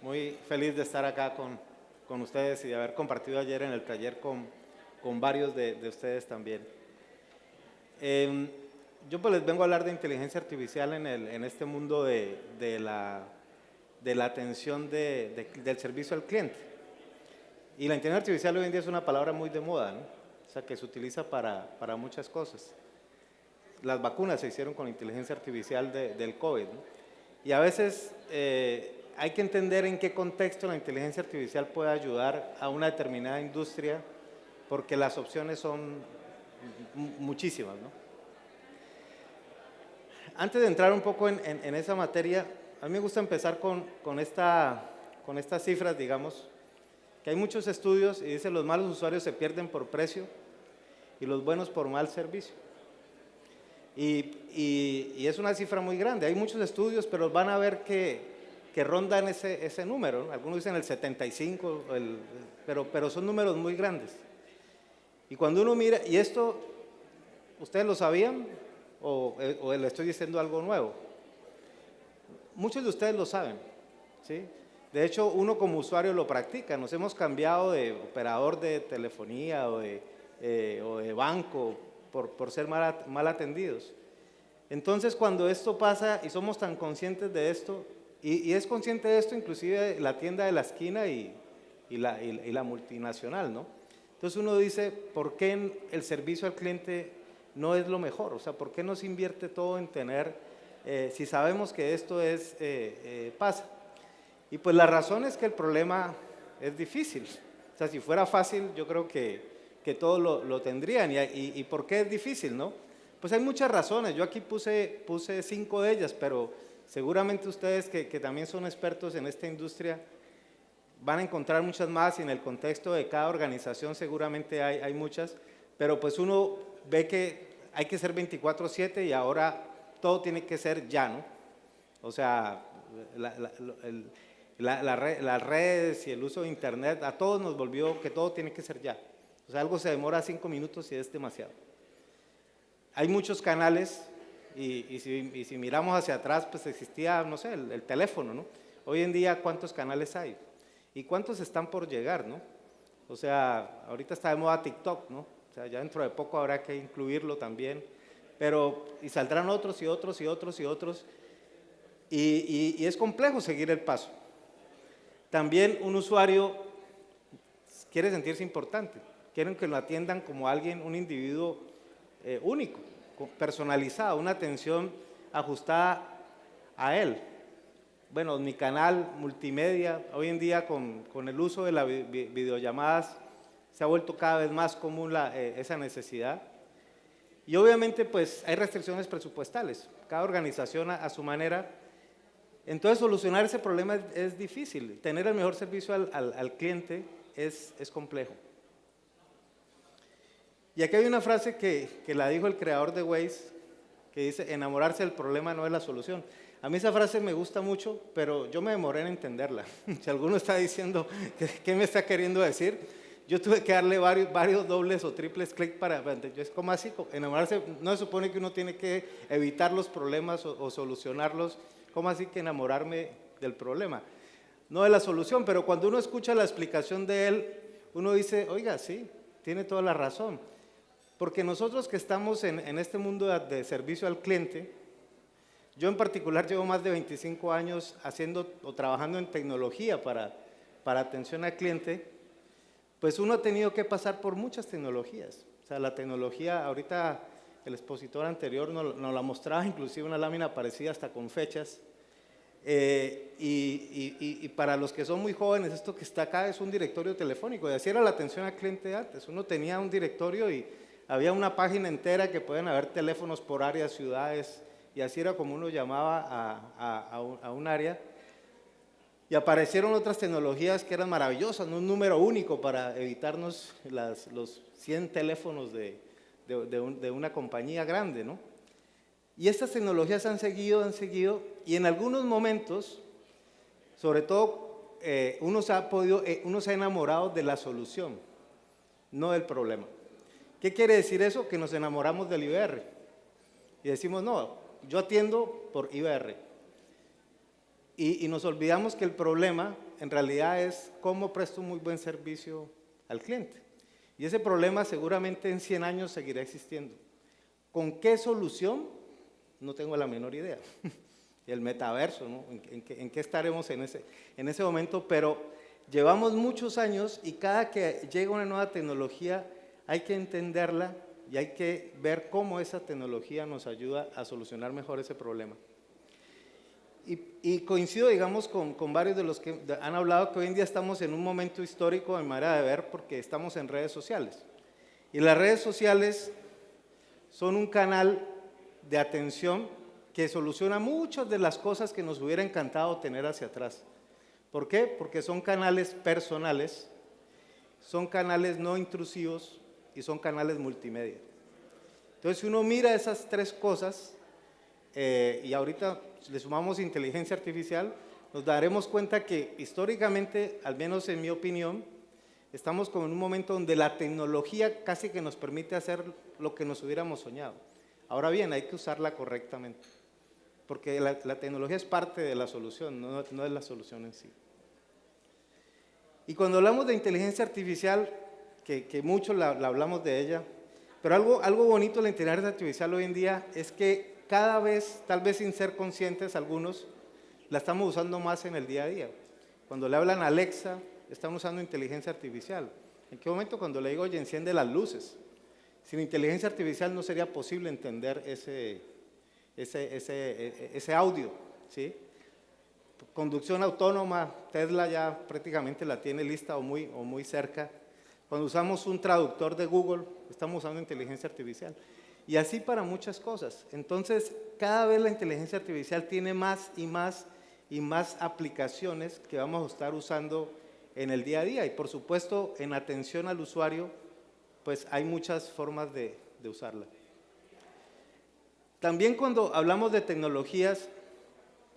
Muy feliz de estar acá con ustedes y de haber compartido ayer en el taller con varios de ustedes también. Yo pues les vengo a hablar de inteligencia artificial en este mundo de la atención del servicio al cliente. Y la inteligencia artificial hoy en día es una palabra muy de moda, ¿no? O sea, que se utiliza para muchas cosas. Las vacunas se hicieron con inteligencia artificial del COVID, ¿no? Y a veces hay que entender en qué contexto la inteligencia artificial puede ayudar a una determinada industria, porque las opciones son muchísimas, ¿no? Antes de entrar un poco en esa materia, a mí me gusta empezar con estas cifras, digamos, que hay muchos estudios y dicen los malos usuarios se pierden por precio y los buenos por mal servicio. Y es una cifra muy grande. Hay muchos estudios, pero van a ver que rondan ese número, ¿no? Algunos dicen el 75, pero son números muy grandes. Y cuando uno mira, y esto, ¿ustedes lo sabían o le estoy diciendo algo nuevo? Muchos de ustedes lo saben, ¿sí? De hecho, uno como usuario lo practica. Nos hemos cambiado de operador de telefonía o de banco por ser mal atendidos. Entonces, cuando esto pasa y somos tan conscientes de esto, y es consciente de esto inclusive la tienda de la esquina y la multinacional, ¿no? Entonces uno dice, ¿por qué el servicio al cliente no es lo mejor? O sea, ¿por qué no se invierte todo en tener, si sabemos que esto pasa? Y pues la razón es que el problema es difícil. O sea, si fuera fácil, yo creo que todos lo tendrían. ¿Y por qué es difícil, no? Pues hay muchas razones. Yo aquí puse 5 de ellas, pero seguramente ustedes que también son expertos en esta industria van a encontrar muchas más, y en el contexto de cada organización seguramente hay muchas, pero pues uno ve que hay que ser 24/7 y ahora todo tiene que ser ya, ¿no? O sea, las redes y el uso de internet a todos nos volvió que todo tiene que ser ya. O sea, algo se demora 5 minutos y es demasiado. Hay muchos canales y si miramos hacia atrás, pues existía, no sé, el teléfono, ¿no? Hoy en día, ¿cuántos canales hay? ¿Y cuántos están por llegar, no? O sea, ahorita está de moda TikTok, ¿no? O sea, ya dentro de poco habrá que incluirlo también, y saldrán otros y otros y otros y otros, y es complejo seguir el paso. También un usuario quiere sentirse importante, quieren que lo atiendan como alguien, un individuo único, personalizado, una atención ajustada a él. Bueno, mi canal multimedia, hoy en día con el uso de las videollamadas se ha vuelto cada vez más común esa necesidad. Y obviamente pues hay restricciones presupuestales, cada organización a su manera. Entonces solucionar ese problema es difícil, tener el mejor servicio al cliente es complejo. Y aquí hay una frase que la dijo el creador de Waze, que dice, enamorarse del problema no es la solución. A mí esa frase me gusta mucho, pero yo me demoré en entenderla. Si alguno está diciendo, ¿qué me está queriendo decir? Yo tuve que darle varios dobles o triples clics para es como así, enamorarse, no se supone que uno tiene que evitar los problemas o solucionarlos, ¿cómo así que enamorarme del problema? No de la solución, pero cuando uno escucha la explicación de él, uno dice, oiga, sí, tiene toda la razón. Porque nosotros que estamos en este mundo de servicio al cliente, yo en particular llevo más de 25 años haciendo o trabajando en tecnología para atención al cliente, pues uno ha tenido que pasar por muchas tecnologías. O sea, la tecnología, ahorita el expositor anterior nos la mostraba, inclusive una lámina parecida hasta con fechas. Y para los que son muy jóvenes, esto que está acá es un directorio telefónico, y así era la atención al cliente antes. Uno tenía un directorio y había una página entera que pueden haber teléfonos por áreas, ciudades, y así era como uno llamaba a un área. Y aparecieron otras tecnologías que eran maravillosas, ¿no? Un número único para evitarnos los 100 teléfonos de una compañía grande, ¿no? Y estas tecnologías han seguido, y en algunos momentos, sobre todo, uno se ha enamorado de la solución, no del problema. ¿Qué quiere decir eso? Que nos enamoramos del IVR y decimos, no, yo atiendo por IVR. Y nos olvidamos que el problema en realidad es cómo presto un muy buen servicio al cliente. Y ese problema seguramente en 100 años seguirá existiendo. ¿Con qué solución? No tengo la menor idea. El metaverso, ¿no? ¿En qué estaremos en ese momento? Pero llevamos muchos años y cada que llega una nueva tecnología hay que entenderla y hay que ver cómo esa tecnología nos ayuda a solucionar mejor ese problema. Y coincido, digamos, con varios de los que han hablado que hoy en día estamos en un momento histórico en manera de ver porque estamos en redes sociales. Y las redes sociales son un canal de atención que soluciona muchas de las cosas que nos hubiera encantado tener hacia atrás. ¿Por qué? Porque son canales personales, son canales no intrusivos y son canales multimedia. Entonces, si uno mira esas tres cosas, y ahorita le sumamos inteligencia artificial, nos daremos cuenta que históricamente, al menos en mi opinión, estamos como en un momento donde la tecnología casi que nos permite hacer lo que nos hubiéramos soñado. Ahora bien, hay que usarla correctamente, porque la tecnología es parte de la solución, no es la solución en sí. Y cuando hablamos de inteligencia artificial, que mucho la hablamos de ella, pero algo bonito de la inteligencia artificial hoy en día es que cada vez, tal vez sin ser conscientes algunos, la estamos usando más en el día a día. Cuando le hablan a Alexa, están usando inteligencia artificial. ¿En qué momento? Cuando le digo, oye, enciende las luces. Sin inteligencia artificial no sería posible entender ese audio, ¿sí? Conducción autónoma, Tesla ya prácticamente la tiene lista o muy cerca. Cuando usamos un traductor de Google, estamos usando inteligencia artificial. Y así para muchas cosas. Entonces, cada vez la inteligencia artificial tiene más y más aplicaciones que vamos a estar usando en el día a día. Y por supuesto, en atención al usuario, pues hay muchas formas de usarla. También cuando hablamos de tecnologías,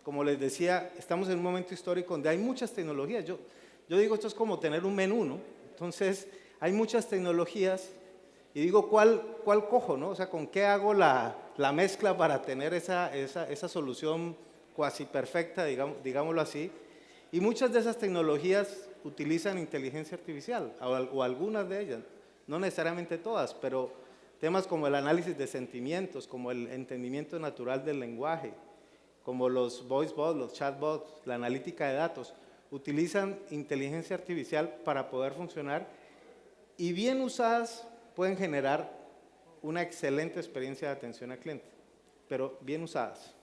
como les decía, estamos en un momento histórico donde hay muchas tecnologías. Yo digo, esto es como tener un menú, ¿no? Entonces, hay muchas tecnologías y digo, ¿cuál cojo, no? O sea, ¿con qué hago la mezcla para tener esa solución cuasi perfecta, digámoslo así? Y muchas de esas tecnologías utilizan inteligencia artificial, o algunas de ellas, no necesariamente todas, pero temas como el análisis de sentimientos, como el entendimiento natural del lenguaje, como los voice bots, los chatbots, la analítica de datos, utilizan inteligencia artificial para poder funcionar y bien usadas pueden generar una excelente experiencia de atención al cliente, pero bien usadas.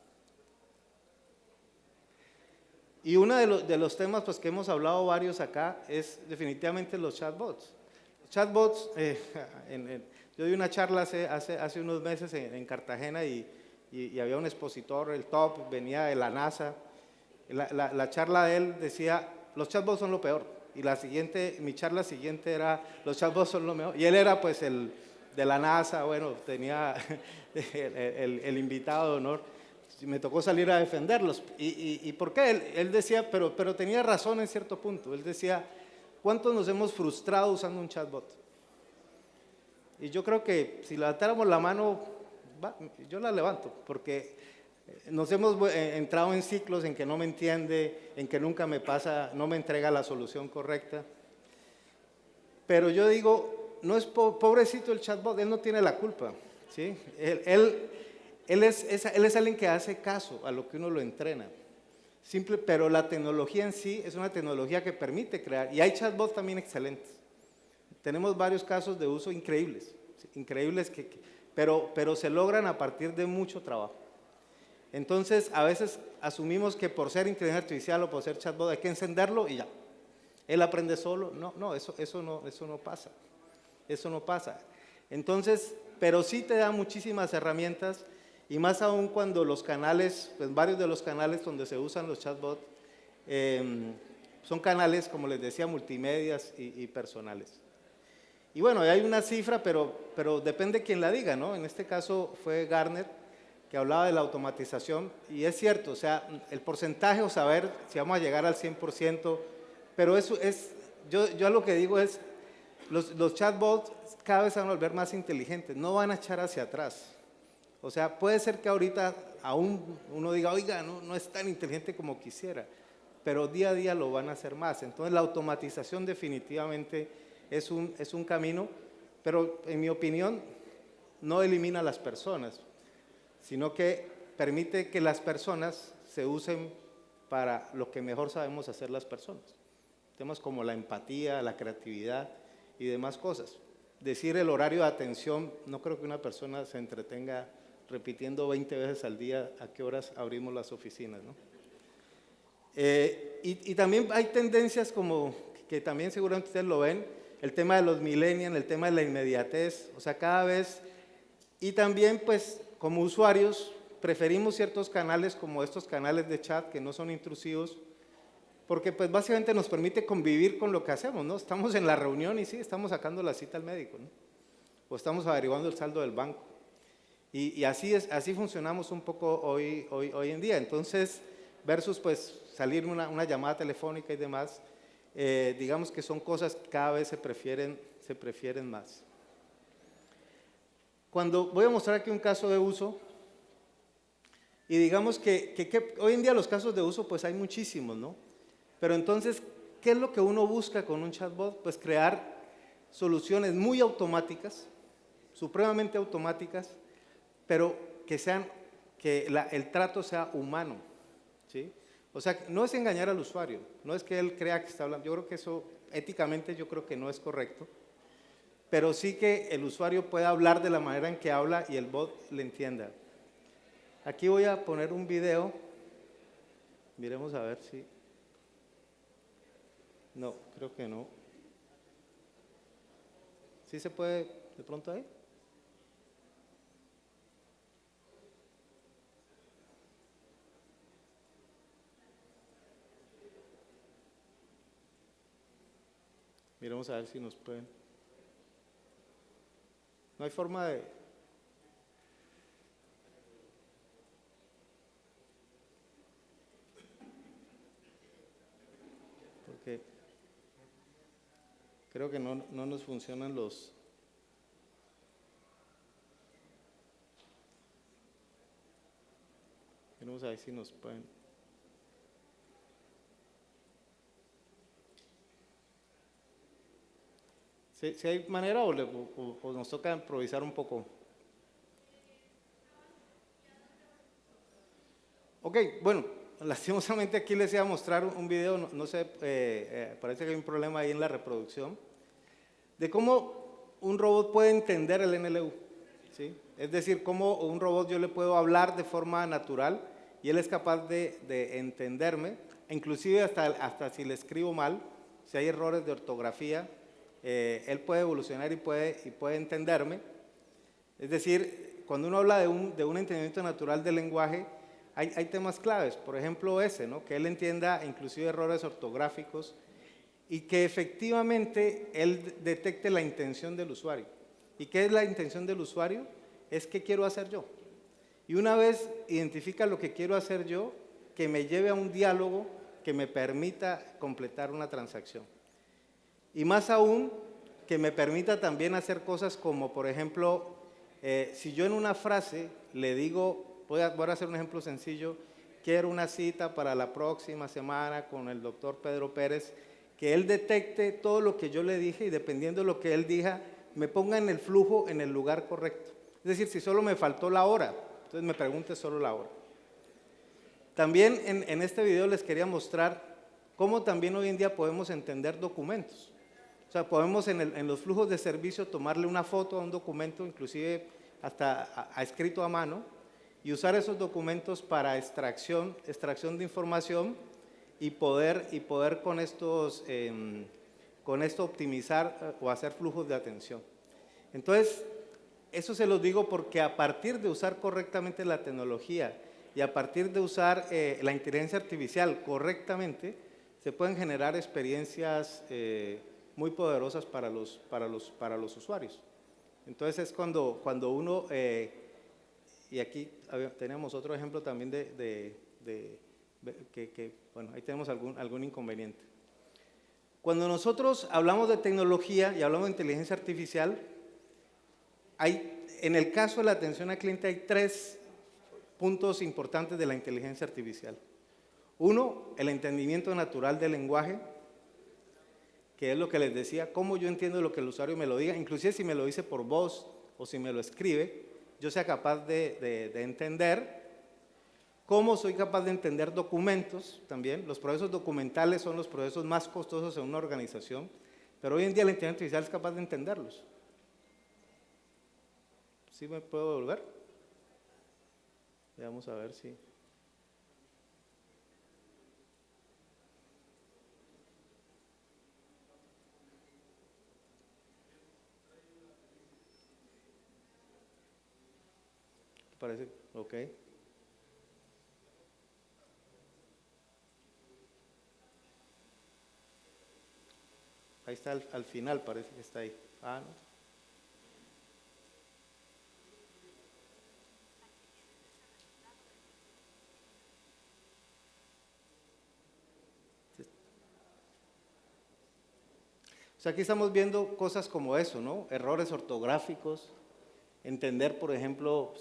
Y uno de los temas pues, que hemos hablado varios acá es definitivamente los chatbots. Los chatbots, yo di una charla hace unos meses en Cartagena y había un expositor, el top, venía de la NASA. La charla de él decía, los chatbots son lo peor. Y mi charla siguiente era, los chatbots son lo mejor. Y él era pues el de la NASA, bueno, tenía el invitado de honor. Me tocó salir a defenderlos. ¿Y por qué? Él decía, pero tenía razón en cierto punto. Él decía, ¿cuántos nos hemos frustrado usando un chatbot? Y yo creo que si levantáramos la mano, yo la levanto, porque nos hemos entrado en ciclos en que no me entiende, en que nunca no me entrega la solución correcta. Pero yo digo, no es pobrecito el chatbot, él no tiene la culpa, ¿sí? Él es alguien que hace caso a lo que uno lo entrena. Pero la tecnología en sí es una tecnología que permite crear, y hay chatbots también excelentes. Tenemos varios casos de uso increíbles, ¿sí? Increíbles pero se logran a partir de mucho trabajo. Entonces, a veces asumimos que por ser inteligencia artificial o por ser chatbot hay que encenderlo y ya. Él aprende solo. No, eso no pasa. Eso no pasa. Entonces, pero sí te da muchísimas herramientas y más aún cuando los canales, pues varios de los canales donde se usan los chatbots son canales, como les decía, multimedias y personales. Y bueno, hay una cifra, pero depende quién la diga, ¿no? En este caso fue Gartner, que hablaba de la automatización, y es cierto, o sea, el porcentaje o saber si vamos a llegar al 100%, pero eso es, yo lo que digo es, los chatbots cada vez se van a volver más inteligentes, no van a echar hacia atrás. O sea, puede ser que ahorita aún uno diga, oiga, no es tan inteligente como quisiera, pero día a día lo van a hacer más. Entonces la automatización definitivamente es un camino, pero en mi opinión no elimina a las personas, sino que permite que las personas se usen para lo que mejor sabemos hacer las personas. Temas como la empatía, la creatividad y demás cosas. Decir el horario de atención, no creo que una persona se entretenga repitiendo 20 veces al día a qué horas abrimos las oficinas, ¿no? Y también hay tendencias como que también seguramente ustedes lo ven, el tema de los millennials, el tema de la inmediatez, o sea, cada vez, y también pues como usuarios preferimos ciertos canales como estos canales de chat que no son intrusivos, porque pues básicamente nos permite convivir con lo que hacemos, ¿no? Estamos en la reunión y sí, estamos sacando la cita al médico, ¿no? O estamos averiguando el saldo del banco. Y así funcionamos un poco hoy en día. Entonces, versus pues salir una llamada telefónica y demás, digamos que son cosas que cada vez se prefieren más. Voy a mostrar aquí un caso de uso, y digamos que hoy en día los casos de uso pues hay muchísimos, ¿no? Pero entonces, ¿qué es lo que uno busca con un chatbot? Pues crear soluciones muy automáticas, supremamente automáticas, pero que el trato sea humano, ¿sí? O sea, no es engañar al usuario, no es que él crea que está hablando, yo creo que eso éticamente yo creo que no es correcto, pero sí que el usuario pueda hablar de la manera en que habla y el bot le entienda. Aquí voy a poner un video, miremos a ver si... No, creo que no. ¿Sí se puede de pronto ahí? Miremos a ver si nos pueden. No hay forma de... Porque creo que no nos funcionan los... Miremos a ver si nos pueden... ¿Si hay manera o nos toca improvisar un poco? Ok, bueno, lastimosamente aquí les iba a mostrar un video, no sé, parece que hay un problema ahí en la reproducción, de cómo un robot puede entender el NLU, ¿sí? Es decir, cómo un robot yo le puedo hablar de forma natural y él es capaz de entenderme, inclusive hasta si le escribo mal, si hay errores de ortografía, él puede evolucionar y puede entenderme. Es decir, cuando uno habla de un entendimiento natural del lenguaje, hay temas claves, por ejemplo ese, ¿no? Que él entienda inclusive errores ortográficos y que efectivamente él detecte la intención del usuario. ¿Y qué es la intención del usuario? Es qué quiero hacer yo. Y una vez identifica lo que quiero hacer yo, que me lleve a un diálogo que me permita completar una transacción. Y más aún, que me permita también hacer cosas como, por ejemplo, si yo en una frase le digo, voy a hacer un ejemplo sencillo, quiero una cita para la próxima semana con el doctor Pedro Pérez, que él detecte todo lo que yo le dije y dependiendo de lo que él diga, me ponga en el flujo en el lugar correcto. Es decir, si solo me faltó la hora, entonces me pregunte solo la hora. También en este video les quería mostrar cómo también hoy en día podemos entender documentos. O sea, podemos en los flujos de servicio tomarle una foto a un documento, inclusive hasta escrito a mano, y usar esos documentos para extracción de información y poder con esto optimizar o hacer flujos de atención. Entonces, eso se los digo porque a partir de usar correctamente la tecnología y a partir de usar la inteligencia artificial correctamente, se pueden generar experiencias muy poderosas para los usuarios. Entonces es cuando uno, y aquí tenemos otro ejemplo también bueno, ahí tenemos algún inconveniente. Cuando nosotros hablamos de tecnología y hablamos de inteligencia artificial, en el caso de la atención al cliente hay 3 puntos importantes de la inteligencia artificial. Uno, el entendimiento natural del lenguaje, que es lo que les decía, cómo yo entiendo lo que el usuario me lo diga, inclusive si me lo dice por voz o si me lo escribe, yo sea capaz de entender. Cómo soy capaz de entender documentos también. Los procesos documentales son los procesos más costosos en una organización, pero hoy en día la inteligencia artificial es capaz de entenderlos. ¿Sí me puedo devolver? Vamos a ver si... Parece, ok. Ahí está al final, parece que está ahí. Ah, no. O sea, aquí estamos viendo cosas como eso, ¿no? Errores ortográficos, entender, por ejemplo,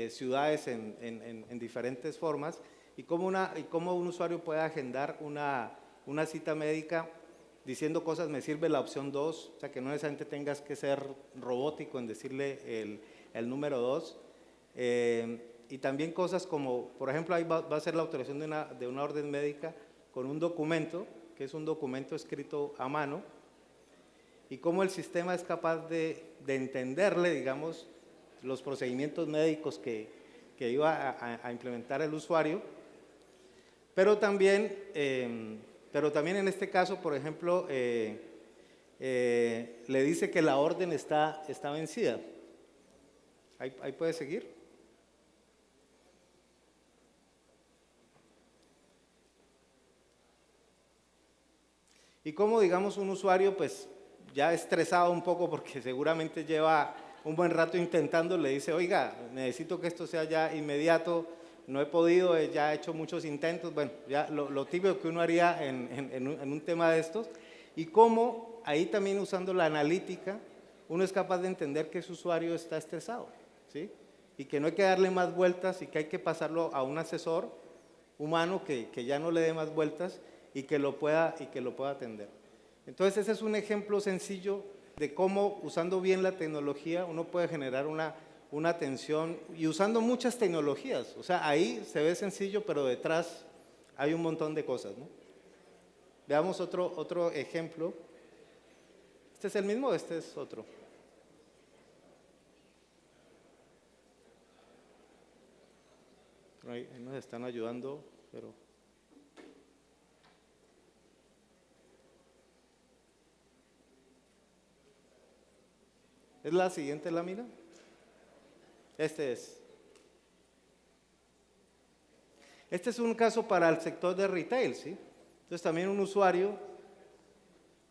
ciudades en diferentes formas y cómo un usuario puede agendar una cita médica diciendo cosas, me sirve la opción 2, o sea, que no necesariamente tengas que ser robótico en decirle el número 2. Y también cosas como, por ejemplo, ahí va a ser la autorización de una orden médica con un documento, que es un documento escrito a mano, y cómo el sistema es capaz de entenderle, digamos, los procedimientos médicos que iba a implementar el usuario, pero también en este caso, por ejemplo, le dice que la orden está vencida. Ahí puede seguir. Y como, digamos, un usuario, pues, ya estresado un poco porque seguramente lleva un buen rato intentando, le dice, oiga, necesito que esto sea ya inmediato, no he podido, ya he hecho muchos intentos, bueno, ya lo típico que uno haría en un tema de estos, y cómo ahí también usando la analítica, uno es capaz de entender que ese usuario está estresado, ¿sí? Y que no hay que darle más vueltas y que hay que pasarlo a un asesor humano que ya no le dé más vueltas y que lo pueda atender. Entonces ese es un ejemplo sencillo de cómo usando bien la tecnología uno puede generar una atención y usando muchas tecnologías. O sea, ahí se ve sencillo, pero detrás hay un montón de cosas, ¿no? Veamos otro ejemplo. ¿Este es el mismo o este es otro? Ahí nos están ayudando, pero... ¿Es la siguiente lámina? Este es. Este es un caso para el sector de retail, ¿sí? Entonces también un usuario,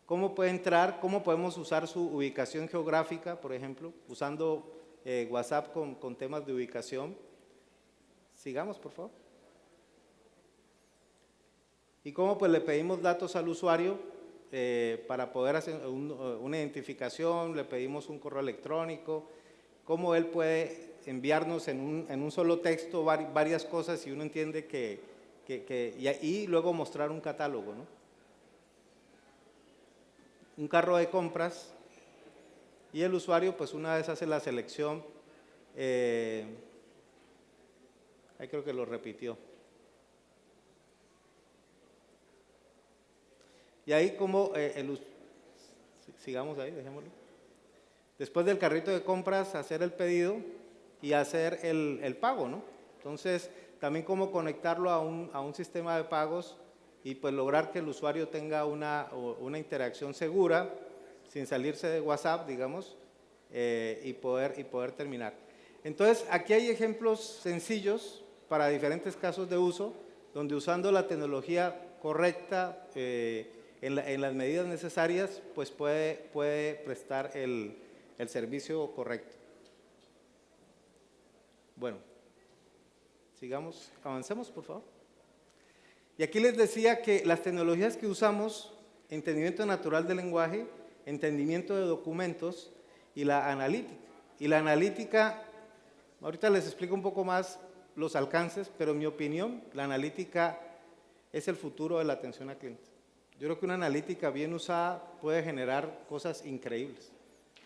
¿cómo puede entrar? ¿Cómo podemos usar su ubicación geográfica, por ejemplo? Usando WhatsApp con temas de ubicación. Sigamos, por favor. ¿Y cómo pues le pedimos datos al usuario para poder hacer una identificación? Le pedimos un correo electrónico. ¿Cómo él puede enviarnos en un solo texto varias cosas y uno entiende y luego mostrar un catálogo, ¿no? Un carro de compras y el usuario pues una vez hace la selección, ahí creo que lo repitió. Y ahí como sigamos ahí, dejémoslo. Después del carrito de compras, hacer el pedido y hacer el pago, ¿no? Entonces, también cómo conectarlo a un sistema de pagos y pues lograr que el usuario tenga una interacción segura, sin salirse de WhatsApp, digamos, y poder terminar. Entonces, aquí hay ejemplos sencillos para diferentes casos de uso, donde usando la tecnología correcta, en las medidas necesarias, pues puede prestar el servicio correcto. Bueno, sigamos, avancemos por favor. Y aquí les decía que las tecnologías que usamos, entendimiento natural del lenguaje, entendimiento de documentos y la analítica. Y la analítica, ahorita les explico un poco más los alcances, pero en mi opinión, la analítica es el futuro de la atención al cliente. Yo creo que una analítica bien usada puede generar cosas increíbles.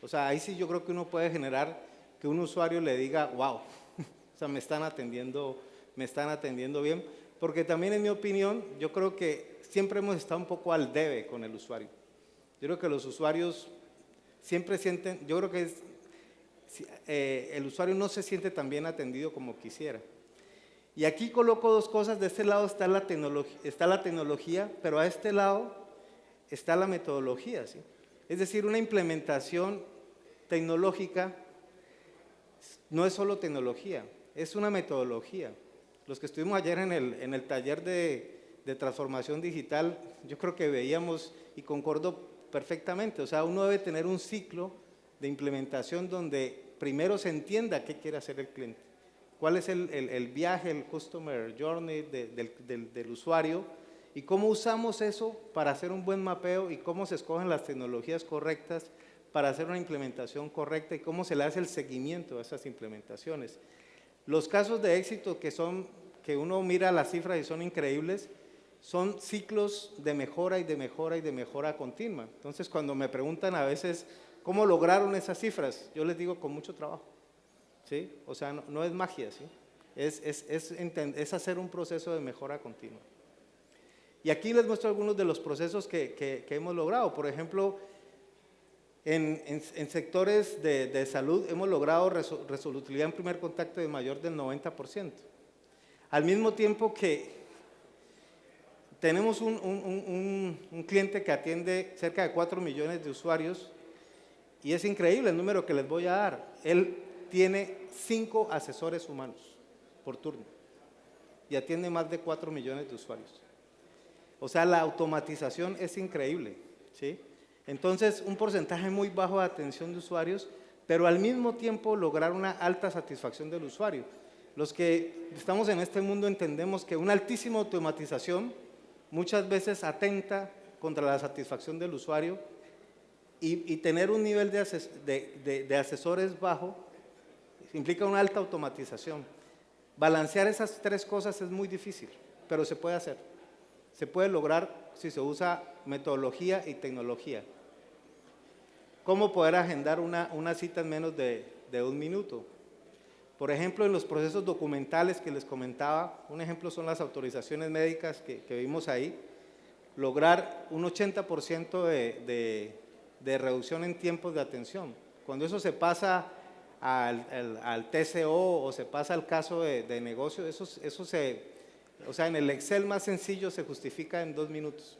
O sea, ahí sí yo creo que uno puede generar que un usuario le diga, wow, o sea, me están atendiendo bien, porque también en mi opinión, yo creo que siempre hemos estado un poco al debe con el usuario. Yo creo que los usuarios siempre sienten, yo creo que el usuario no se siente tan bien atendido como quisiera. Y aquí coloco dos cosas, de este lado está la tecnología, pero a este lado está la metodología, ¿sí? Es decir, una implementación tecnológica no es solo tecnología, es una metodología. Los que estuvimos ayer en el taller de transformación digital, yo creo que veíamos y concordo perfectamente, o sea, uno debe tener un ciclo de implementación donde primero se entienda qué quiere hacer el cliente, cuál es el viaje, el customer journey del usuario y cómo usamos eso para hacer un buen mapeo y cómo se escogen las tecnologías correctas para hacer una implementación correcta y cómo se le hace el seguimiento a esas implementaciones. Los casos de éxito que uno mira las cifras y son increíbles, son ciclos de mejora y de mejora y de mejora continua. Entonces, cuando me preguntan a veces cómo lograron esas cifras, yo les digo con mucho trabajo, ¿sí? O sea, no es magia, ¿sí? Es hacer un proceso de mejora continua. Y aquí les muestro algunos de los procesos que hemos logrado. Por ejemplo, en sectores de salud hemos logrado resolutividad en primer contacto de mayor del 90%. Al mismo tiempo que tenemos un cliente que atiende cerca de 4 millones de usuarios y es increíble el número que les voy a dar. Él tiene 5 asesores humanos por turno y atiende más de 4 millones de usuarios. O sea, la automatización es increíble, ¿sí? Entonces, un porcentaje muy bajo de atención de usuarios, pero al mismo tiempo lograr una alta satisfacción del usuario. Los que estamos en este mundo entendemos que una altísima automatización muchas veces atenta contra la satisfacción del usuario y tener un nivel de asesores bajo implica una alta automatización. Balancear esas tres cosas es muy difícil, pero se puede hacer. Se puede lograr si se usa metodología y tecnología. ¿Cómo poder agendar una cita en menos de 1 minuto? Por ejemplo, en los procesos documentales que les comentaba, un ejemplo son las autorizaciones médicas que vimos ahí, lograr un 80% de reducción en tiempos de atención. Cuando eso se pasa al TCO o se pasa al caso de negocio, o sea, en el Excel más sencillo se justifica en 2 minutos,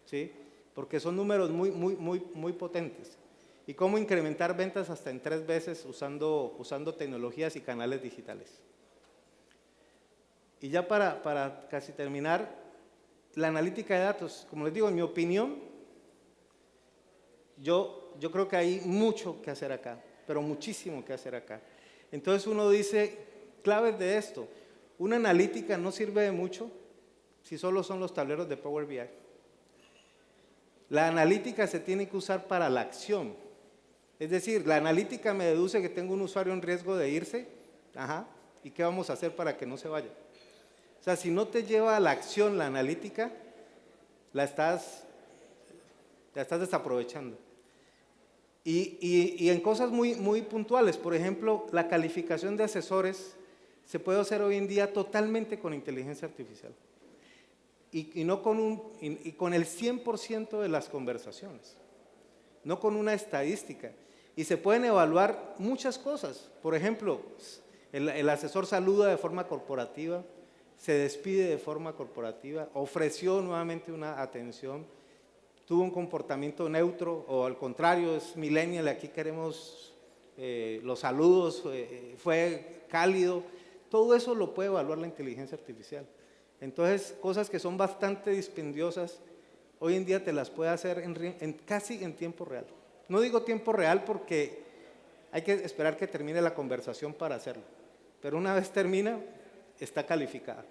¿sí? Porque son números muy potentes. Y cómo incrementar ventas hasta en 3 veces usando tecnologías y canales digitales. Y ya para casi terminar, la analítica de datos, como les digo, en mi opinión, yo creo que hay mucho que hacer acá, pero muchísimo que hacer acá. Entonces uno dice, claves de esto, una analítica no sirve de mucho si solo son los tableros de Power BI. La analítica se tiene que usar para la acción. Es decir, la analítica me deduce que tengo un usuario en riesgo de irse, ¿y qué vamos a hacer para que no se vaya? O sea, si no te lleva a la acción la analítica, la estás desaprovechando. Y en cosas muy puntuales, por ejemplo, la calificación de asesores se puede hacer hoy en día totalmente con inteligencia artificial. Y con el 100% de las conversaciones, no con una estadística. Y se pueden evaluar muchas cosas. Por ejemplo, el asesor saluda de forma corporativa, se despide de forma corporativa, ofreció nuevamente una atención, tuvo un comportamiento neutro o al contrario, es millennial, aquí queremos los saludos, fue cálido. Todo eso lo puede evaluar la inteligencia artificial. Entonces, cosas que son bastante dispendiosas, hoy en día te las puede hacer casi en tiempo real. No digo tiempo real porque hay que esperar que termine la conversación para hacerlo, pero una vez termina, está calificada.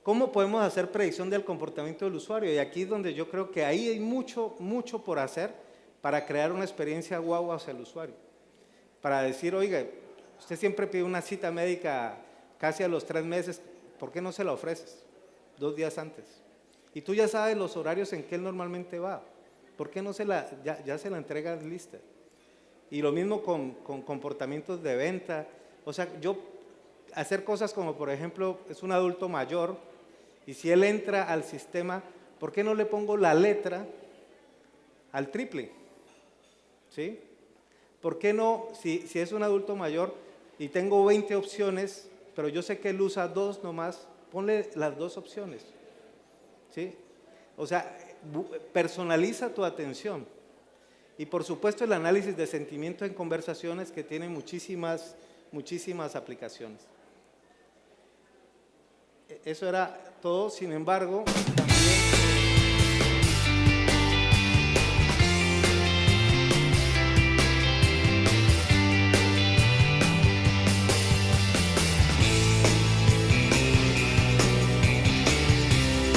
¿Cómo podemos hacer predicción del comportamiento del usuario? Y aquí es donde yo creo que ahí hay mucho por hacer para crear una experiencia guau hacia el usuario. Para decir, oiga, usted siempre pide una cita médica casi a los 3 meses, ¿por qué no se la ofreces? 2 días antes. Y tú ya sabes los horarios en que él normalmente va. ¿Por qué no ya se la entrega lista? Y lo mismo con comportamientos de venta. O sea, yo hacer cosas como, por ejemplo, es un adulto mayor y si él entra al sistema, ¿por qué no le pongo la letra al triple? ¿Sí? ¿Por qué no, si es un adulto mayor y tengo 20 opciones, pero yo sé que él usa 2 nomás, ponle las 2 opciones? ¿Sí? O sea, personaliza tu atención. Y por supuesto el análisis de sentimientos en conversaciones, que tiene muchísimas aplicaciones. Eso era todo. Sin embargo,